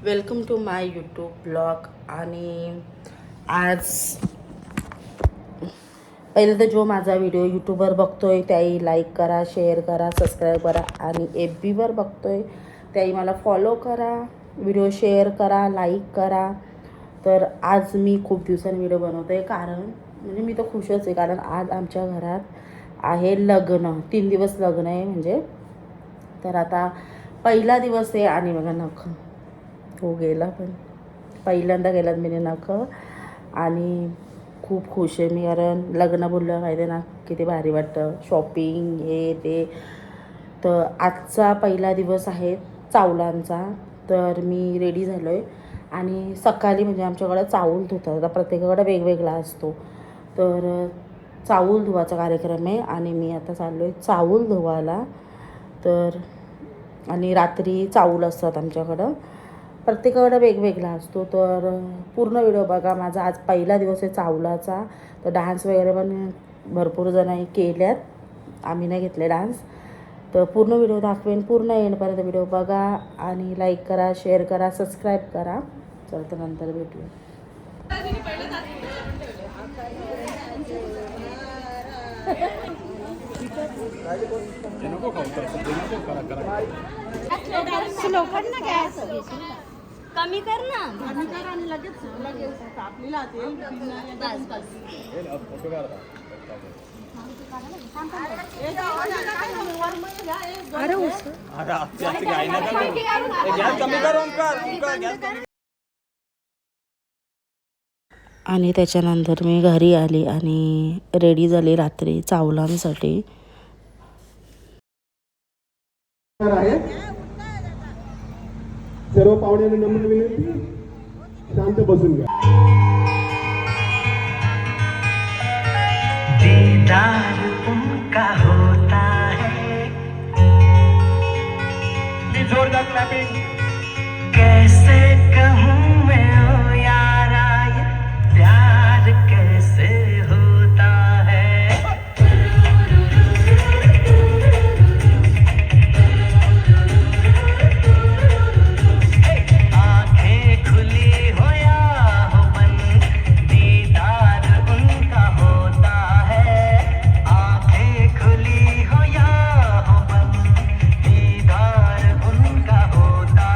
Welcome to my YouTube blog. आणि आज पहिलं तर जो माझा व्हिडिओ यूट्यूबवर बघतोय त्याही लाईक करा, शेअर करा, सबस्क्राईब करा. आणि एफ बीवर बघतोय त्याही मला फॉलो करा, व्हिडिओ शेअर करा, लाईक करा. तर आज मी खूप दिवसांनी व्हिडिओ बनवते, कारण म्हणजे मी तर खुशच आहे, कारण आज आमच्या घरात आहे लग्न. 3 दिवस लग्न आहे म्हणजे. तर आता पहिला दिवस आहे आणि बघा नख हो गेला, पण पहिल्यांदा गेलात मी नख. आणि खूप खुश आहे मी, कारण लग्न बोललं माहिती आहे ना किती भारी वाटतं, शॉपिंग हे ते. तर आजचा पहिला दिवस आहे चावलांचा. तर मी रेडी झालो आहे आणि सकाळी म्हणजे आमच्याकडं चावूल धुतात. आता प्रत्येकाकडं वेगवेगळा असतो. तर चावूल धुवायचा कार्यक्रम आहे आणि मी आता चाललो आहे चावूल धुवायला. तर आणि रात्री चावूल असतात आमच्याकडं, प्रत्येकाकडं वेगवेगळा असतो. तर पूर्ण व्हिडिओ बघा. माझा आज पहिला दिवस आहे चावलाचा. तर डान्स वगैरे पण भरपूर जणांनी केल्यात, आम्ही नाही घेतले डान्स. तर पूर्ण व्हिडिओ दाखवेन, पूर्ण एंडपर्यंत व्हिडिओ बघा आणि लाईक करा, शेअर करा, सबस्क्राईब करा. चल तर नंतर भेटूया. कमी कर ना, आणि लगेच आपल्याला आणि त्याच्यानंतर मी घरी आली आणि रेडी झाली रात्री चावलांसाठी. सर्व पाहुण्यांना नम्र विनंती, शांत बसून घ्या. दीदार उनका होता है, जोरदार क्लॅपिंग. कैसे कहूँ मैं ओ यारा, ये प्यार कैसे होता है. आंखें खुली हो या हो बंद, दीदार उनका होता है. आंखें खुली हो या हो बंद, दीदार उनका होता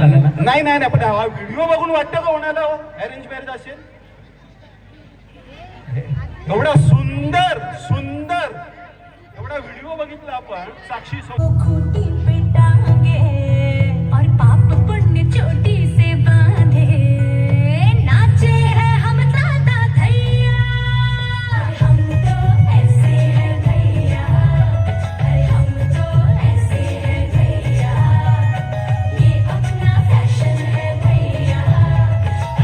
झालं ना? नाही नाही नाही, पण हा व्हिडिओ बघून वाटतं का कोणाला अरेंज मॅरेज असेल? एवढा सुंदर सुंदर एवढा व्हिडिओ बघितला आपण साक्षी खूंटी पे टांगे और पाप पुण्य चोटी से बांधे नाचे हैं हम दादा धैया हम तो ऐसे हैं भैया अरे हम तो ऐसे हैं भैया ये अपना फैशन है भैया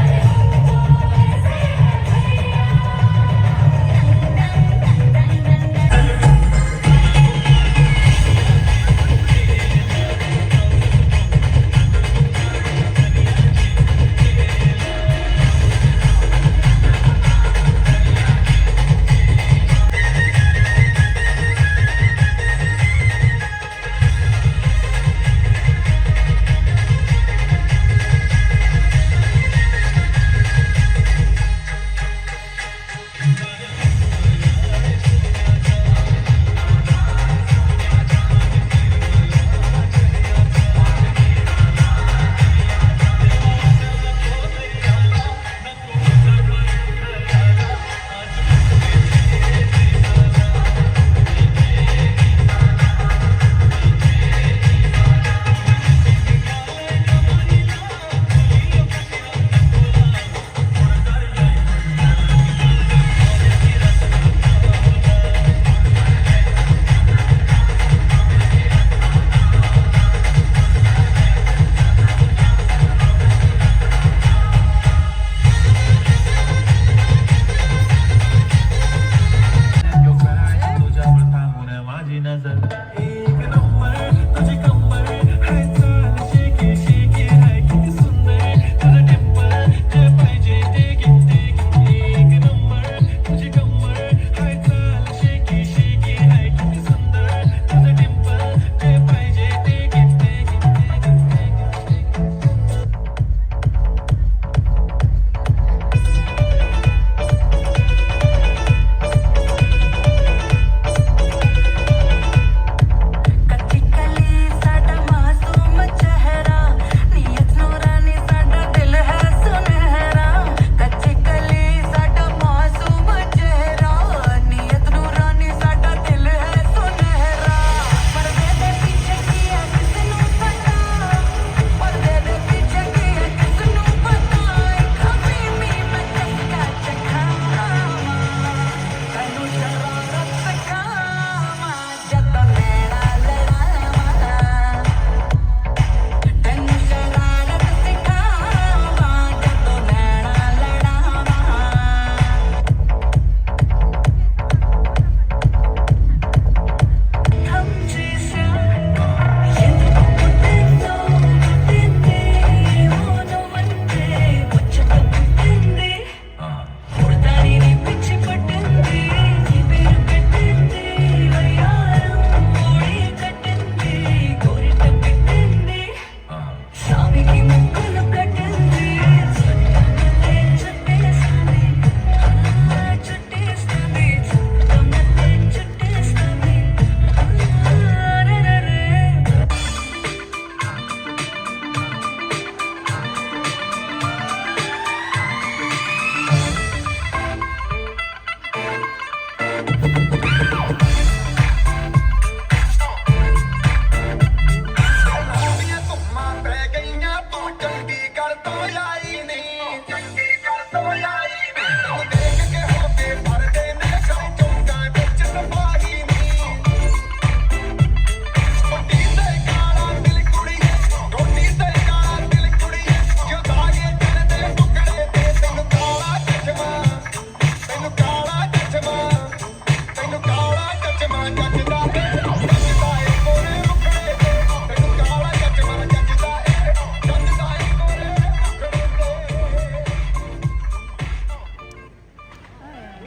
अरे हम तो ऐसे हैं भैया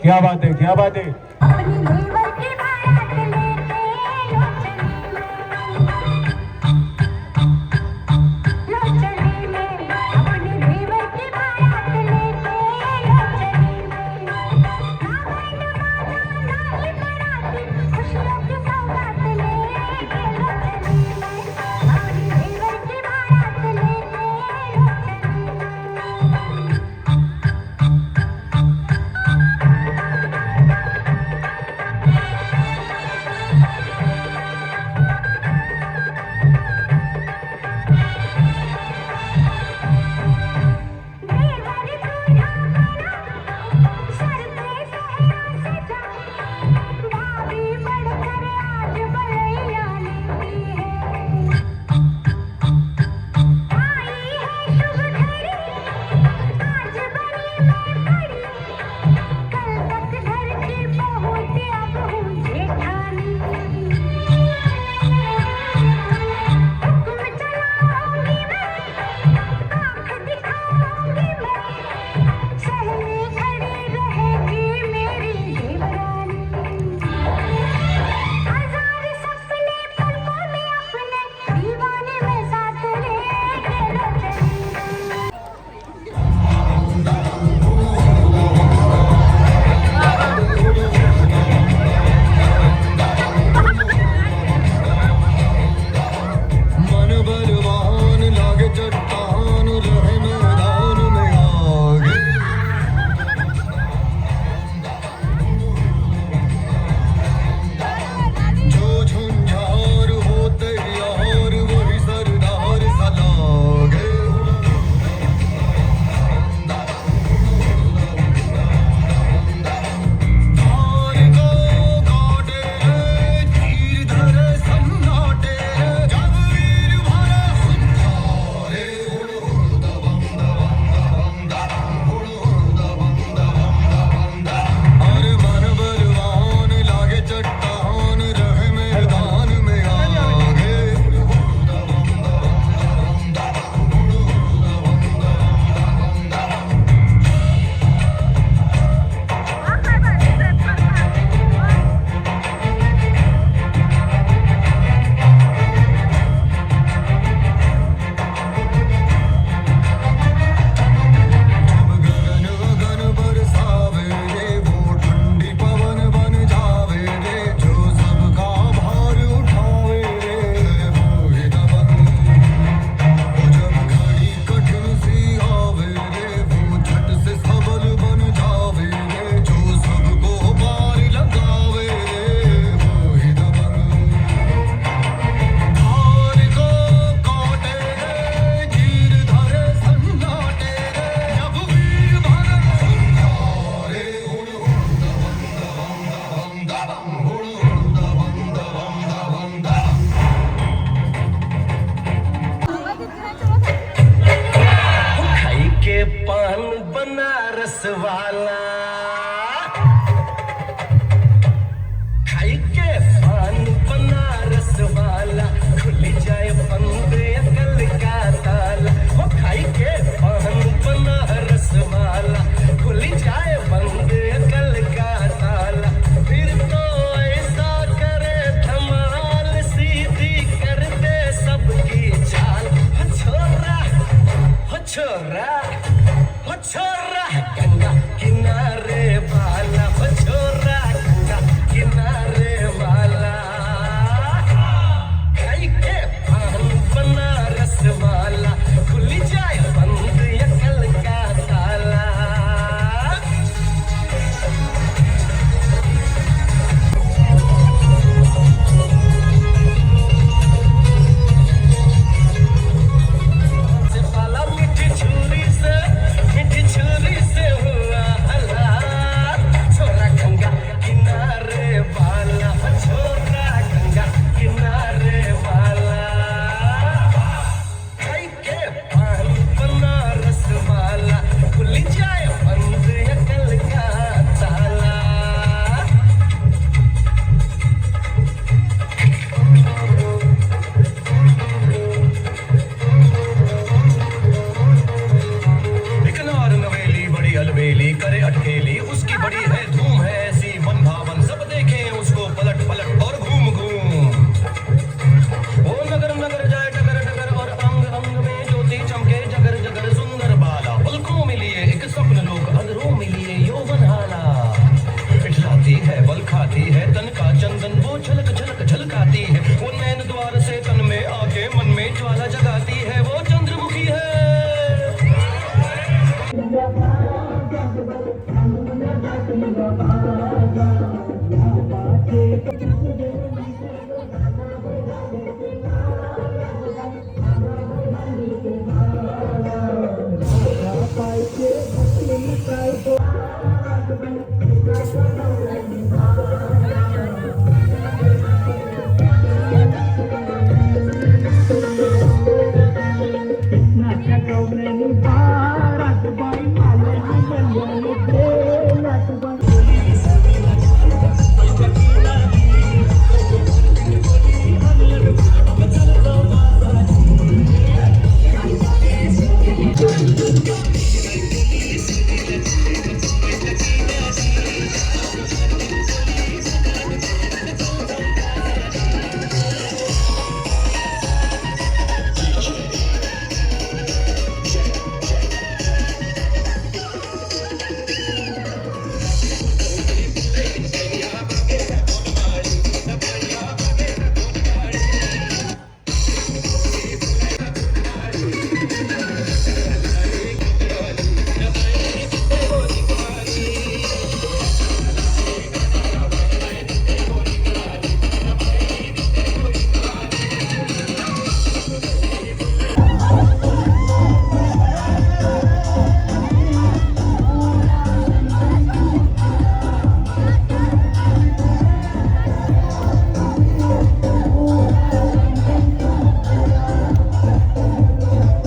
क्या बात है, क्या बात है.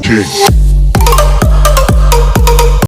DJ.